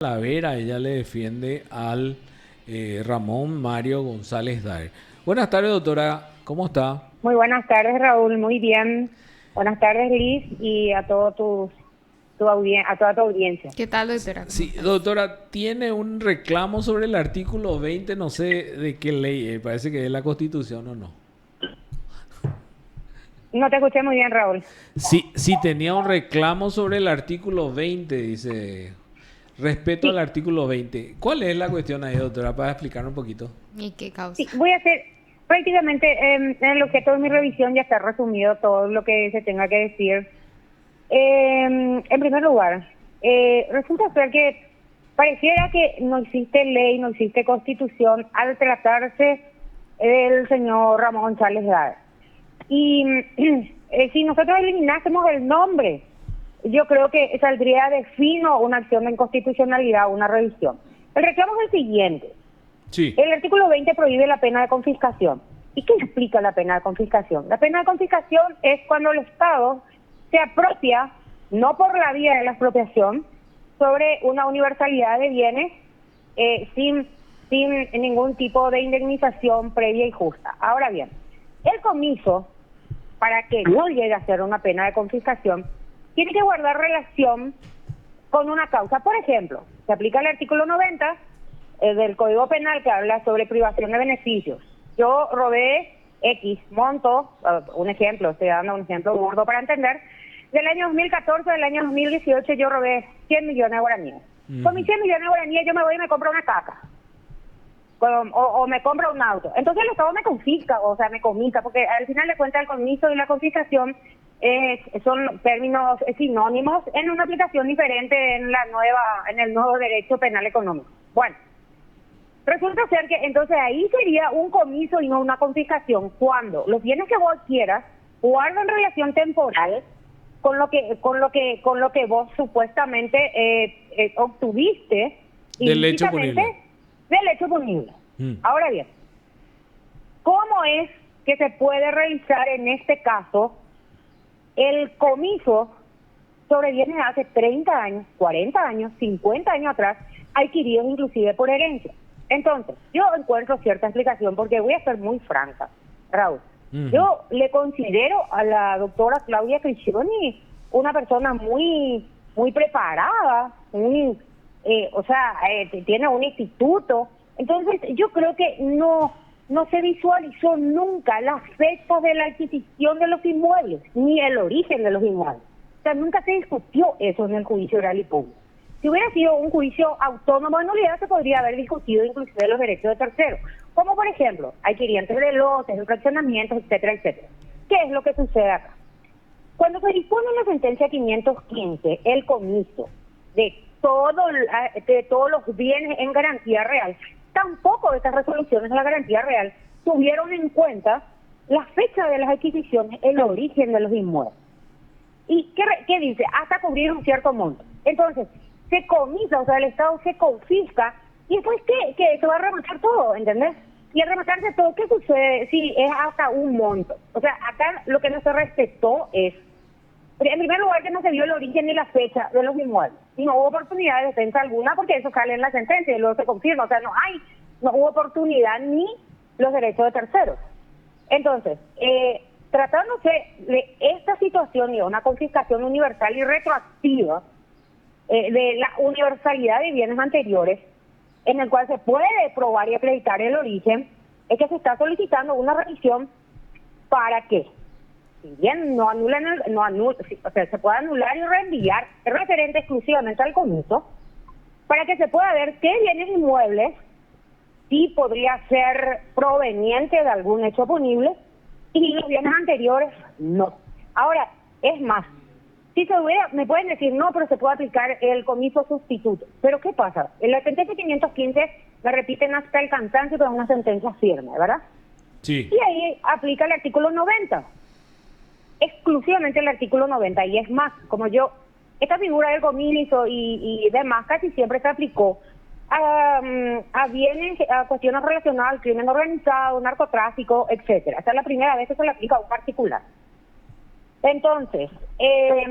Talavera, ella le defiende al Ramón Mario González Daer. Buenas tardes, doctora. ¿Cómo está? Muy buenas tardes, Raúl. Muy bien. Buenas tardes, Liz, y a a toda tu audiencia. ¿Qué tal, doctora? ¿Cómo Sí, estás? doctora, tiene un reclamo sobre el artículo 20, no sé de qué ley, parece que es la Constitución o no. No te escuché muy bien, Raúl. Sí, sí, tenía un reclamo sobre el artículo 20, dice. Respeto al Sí, artículo 20. ¿Cuál es la cuestión ahí, doctora? Para explicar un poquito. ¿Y qué causa? sí, voy a hacer prácticamente en el objeto de mi revisión ya está resumido todo lo que se tenga que decir. En primer lugar, resulta ser que pareciera que no existe ley, no existe constitución al tratarse del señor Ramón González Dar. Y si nosotros eliminásemos el nombre, yo creo que saldría de fino una acción de inconstitucionalidad, una revisión. El reclamo es el siguiente. Sí. El artículo 20 prohíbe la pena de confiscación. ¿Y qué explica la pena de confiscación? La pena de confiscación es cuando el Estado se apropia, no por la vía de la expropiación, sobre una universalidad de bienes sin ningún tipo de indemnización previa y justa. Ahora bien, el comiso, para que no llegue a ser una pena de confiscación, tiene que guardar relación con una causa. Por ejemplo, se aplica el artículo 90 del Código Penal que habla sobre privación de beneficios. Yo robé X monto, un ejemplo, estoy dando un ejemplo gordo para entender, del año 2014 del año 2018 yo robé 100 millones de guaraníes. Con mis 100 millones de guaraníes yo me voy y me compro una caca o me compra un auto. Entonces el Estado me confisca, o sea, me confisca, porque al final de cuentas el comiso y la confiscación son términos sinónimos en una aplicación diferente en el nuevo derecho penal económico. Bueno, resulta ser que entonces ahí sería un comiso y no una confiscación cuando los bienes que vos quieras guardan relación temporal con lo que vos supuestamente obtuviste Del hecho ilícitamente punible. del hecho punible. Mm. Ahora bien, ¿cómo es que se puede realizar en este caso el comiso sobre bienes de hace 30 años, 40 años, 50 años atrás, adquiridos inclusive por herencia? Entonces, yo encuentro cierta explicación porque voy a ser muy franca, Raúl. Ujú. Yo le considero a la doctora Claudia Criscioni una persona muy preparada, tiene un instituto. Entonces, yo creo que no se visualizó nunca las fechas de la adquisición de los inmuebles, ni el origen de los inmuebles. O sea, nunca se discutió eso en el juicio oral y público. Si hubiera sido un juicio autónomo de nulidad, se podría haber discutido inclusive los derechos de terceros, como por ejemplo, adquirientes de lotes, fraccionamientos, etcétera, etcétera. ¿Qué es lo que sucede acá? Cuando se dispone en la sentencia 515, el comiso de todos los bienes en garantía real, tampoco estas resoluciones de la garantía real tuvieron en cuenta la fecha de las adquisiciones, el origen de los inmuebles. ¿Y qué dice? Hasta cubrir un cierto monto. Entonces, se comisa, o sea, el Estado se confisca, y después, ¿qué? Se va a rematar todo, ¿entendés? Y al rematarse todo, ¿qué sucede si es hasta un monto? O sea, acá lo que no se respetó es, en primer lugar, que no se vio el origen ni la fecha de los inmuebles, y no hubo oportunidad de defensa alguna, porque eso sale en la sentencia y luego se confirma. O sea, no hubo oportunidad ni los derechos de terceros. Entonces, tratándose de esta situación y de una confiscación universal y retroactiva de la universalidad de bienes anteriores, en el cual se puede probar y acreditar el origen, es que se está solicitando una revisión para que, si bien o sea, se pueda anular y reenviar referente exclusivamente al comiso, para que se pueda ver qué bienes inmuebles sí podría ser proveniente de algún hecho punible y los bienes anteriores no. Ahora, es más, si se hubiera, me pueden decir, no, pero se puede aplicar el comiso sustituto. Pero ¿qué pasa? En la sentencia 515 la repiten hasta el cansancio, pero es una sentencia firme, ¿verdad? Sí. Y ahí aplica el artículo 90, exclusivamente el artículo 90. Y es más, esta figura del comiso y demás casi siempre se aplicó a bienes, a cuestiones relacionadas al crimen organizado, narcotráfico, etcétera. Esta es la primera vez que se le aplica a un particular. Entonces,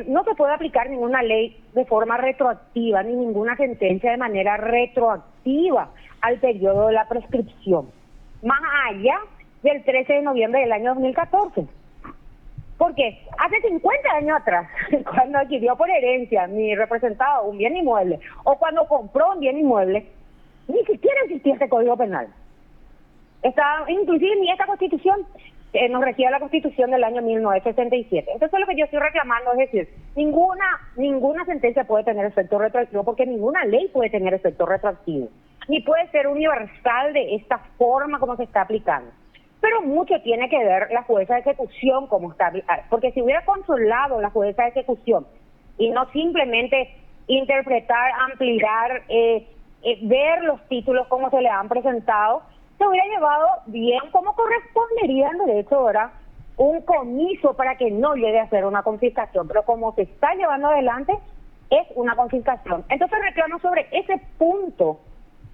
no se puede aplicar ninguna ley de forma retroactiva, ni ninguna sentencia de manera retroactiva al periodo de la prescripción, más allá del 13 de noviembre del año 2014. Porque hace 50 años atrás, cuando adquirió por herencia mi representado un bien inmueble, o cuando compró un bien inmueble, ni siquiera existía este Código Penal. Inclusive ni esta Constitución nos regía la Constitución del año 1967. Entonces lo que yo estoy reclamando es decir, ninguna sentencia puede tener efecto retroactivo, porque ninguna ley puede tener efecto retroactivo, ni puede ser universal de esta forma como se está aplicando. Pero mucho tiene que ver la jueza de ejecución como está, porque si hubiera controlado la jueza de ejecución y no simplemente interpretar, ampliar, ver los títulos como se le han presentado, se hubiera llevado bien como correspondería en derecho, ¿verdad? Un comiso para que no llegue a ser una confiscación, pero como se está llevando adelante, es una confiscación. Entonces reclamo sobre ese punto,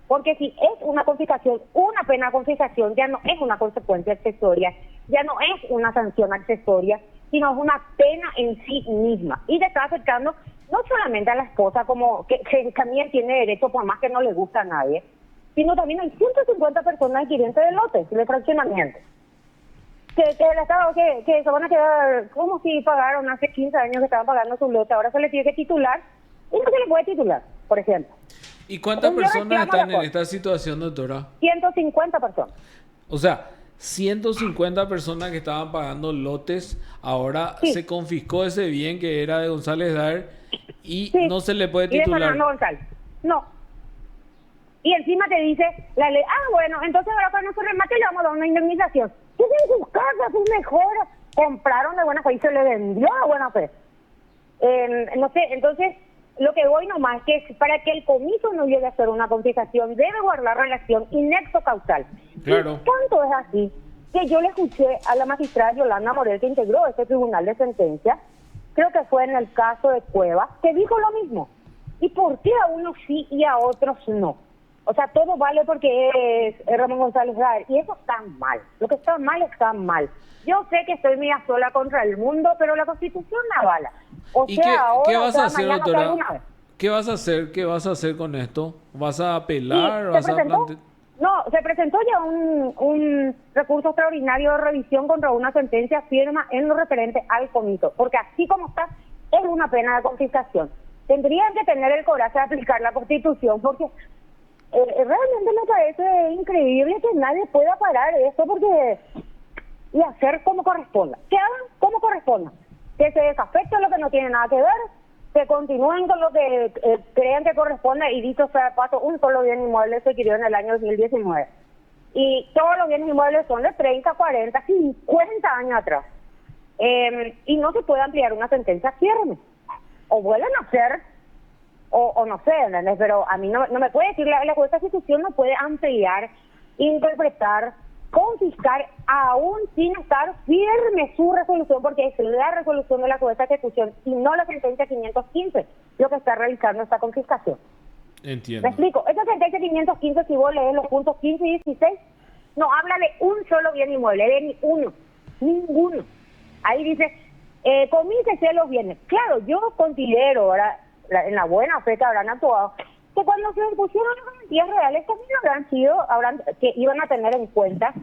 porque si es una confiscación, una pena de confiscación ya no es una consecuencia accesoria, ya no es una sanción accesoria, sino es una pena en sí misma. Y se está afectando no solamente a la esposa, como que también tiene derecho, por más que no le gusta a nadie, sino también hay 150 personas adquirientes de lotes, de fraccionamiento, que el Estado, que se van a quedar como si pagaron hace 15 años que estaban pagando su lote, ahora se les tiene que titular, y no se les puede titular, por ejemplo. ¿Y cuántas personas están en esta situación, doctora? 150 personas. O sea, 150 personas que estaban pagando lotes, ahora Sí. se confiscó ese bien que era de González Daer y Sí. no se le puede Y de titular. Fernando González. No. Y encima te dice la ley, bueno, entonces ahora para nuestro remate le vamos a dar una indemnización. Tienen sus casas, sus mejoras, compraron de buena fe y se le vendió de buena fe. No sé, entonces lo que voy nomás es que para que el comiso no llegue a ser una confiscación debe guardar relación y nexo causal. Claro. Y tanto es así que yo le escuché a la magistrada Yolanda Morel, que integró este tribunal de sentencia, creo que fue en el caso de Cuevas, que dijo lo mismo. ¿Y por qué a unos sí y a otros no? O sea, todo vale porque es Ramón González Daer. Y eso está mal. Lo que está mal, está mal. Yo sé que estoy media sola contra el mundo, pero la Constitución la avala. O ¿Y sea, ahora, qué vas a hacer, mañana, doctora? alguna vez. ¿Qué vas a hacer? ¿Qué vas a hacer con esto? ¿Vas a Y apelar? se ¿Vas a presentó, plantear? no, se presentó ya un recurso extraordinario de revisión contra una sentencia firma en lo referente al comiso, porque así como está, es una pena de confiscación. Tendrían que tener el coraje de aplicar la Constitución, porque realmente me parece increíble que nadie pueda parar esto porque y hacer como corresponda. Que hagan como corresponda. Que se desafecten lo que no tiene nada que ver, que continúen con lo que crean que corresponde, y dicho sea de paso, un solo bien inmueble se adquirió en el año 2019. Y todos los bienes inmuebles son de 30, 40, 50 años atrás. Y no se puede ampliar una sentencia firme. O vuelven a hacer, o no sé, ¿entendés? Pero a mí no me puede decir, la jueza de ejecución no puede ampliar, interpretar, confiscar, aún sin estar firme su resolución, porque es la resolución de la jueza de ejecución y no la sentencia 515 lo que está realizando esta confiscación. Entiendo. ¿Me explico? Esta sentencia 515, si vos lees los puntos 15 y 16, no habla de un solo bien inmueble, de ni uno, ninguno. Ahí dice, comíncese los bienes. Claro, yo considero, ahora en la buena fe que habrán actuado, que cuando se impusieron las garantías reales también que iban a tener en cuenta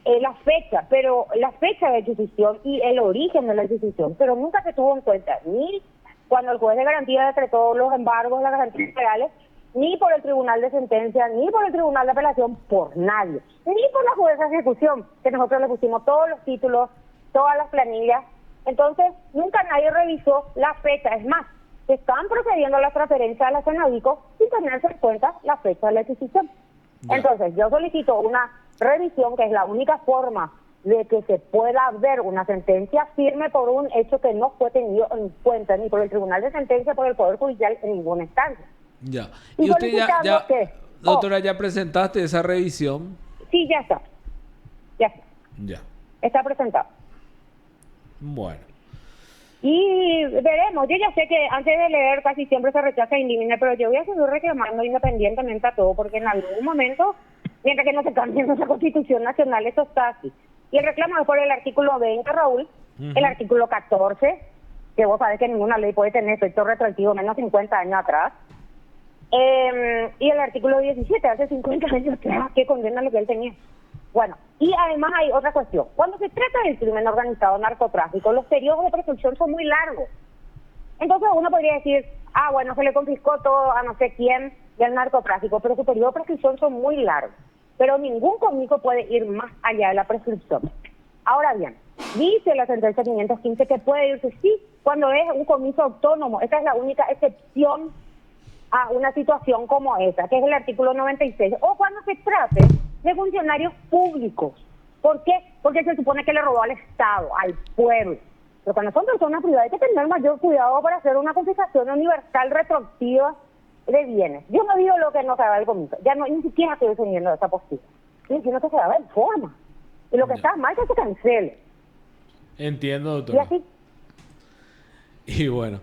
la fecha, pero la fecha de adquisición y el origen de la adquisición, pero nunca se tuvo en cuenta ni cuando el juez de garantía decretó los embargos de las garantías reales, ni por el tribunal de sentencia, ni por el tribunal de apelación, por nadie, ni por la jueza de ejecución, que nosotros le pusimos todos los títulos, todas las planillas. Entonces nunca nadie revisó la fecha. Es más, están procediendo a la transferencia de la Senadico sin tenerse en cuenta la fecha de la adquisición. Ya. Entonces, yo solicito una revisión, que es la única forma de que se pueda ver una sentencia firme por un hecho que no fue tenido en cuenta ni por el Tribunal de Sentencia, por el Poder Judicial en ninguna instancia. Ya. Y ¿Y usted solicitando que- doctora, ya presentaste esa revisión? Sí, ya está. Ya está. Ya. Está presentado. Bueno. Y veremos. Yo ya sé que antes de leer casi siempre se rechaza indígena, pero yo voy a seguir reclamando independientemente a todo, porque en algún momento, mientras que no se cambie nuestra Constitución Nacional, eso está así. Y el reclamo es por el artículo 20, Raúl, El artículo 14, que vos sabés que ninguna ley puede tener efecto retroactivo menos 50 años atrás. Y el artículo 17, hace 50 años atrás, que condena lo que él tenía. Bueno, y además hay otra cuestión. Cuando se trata del crimen organizado, narcotráfico, los periodos de prescripción son muy largos. Entonces uno podría decir, bueno, se le confiscó todo a no sé quién del narcotráfico, pero su periodo de prescripción son muy largos. Pero ningún comiso puede ir más allá de la prescripción. Ahora bien, dice la sentencia 515 que puede irse, sí, cuando es un comiso autónomo. Esa es la única excepción a una situación como esa, que es el artículo 96, o cuando se trate de funcionarios públicos. ¿Por qué? Porque se supone que le robó al Estado, al pueblo. Pero cuando son personas privadas hay que tener mayor cuidado para hacer una confiscación universal retroactiva de bienes. Yo no digo lo que no se daba el comiso, ya no, ni siquiera estoy defendiendo esa postura. Estoy diciendo que se daba en forma. Y lo que está mal es que se cancele. Entiendo, doctora. Y así. Y bueno,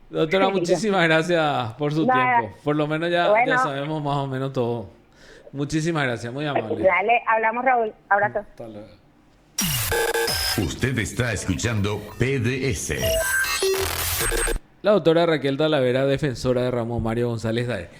doctora, muchísimas gracias por su tiempo. Por lo menos ya sabemos más o menos todo. Muchísimas gracias, muy amable. Dale, hablamos, Raúl. Abrazo. Hasta luego. Usted está escuchando PDS. La doctora Raquel Talavera, defensora de Ramón Mario González Daer.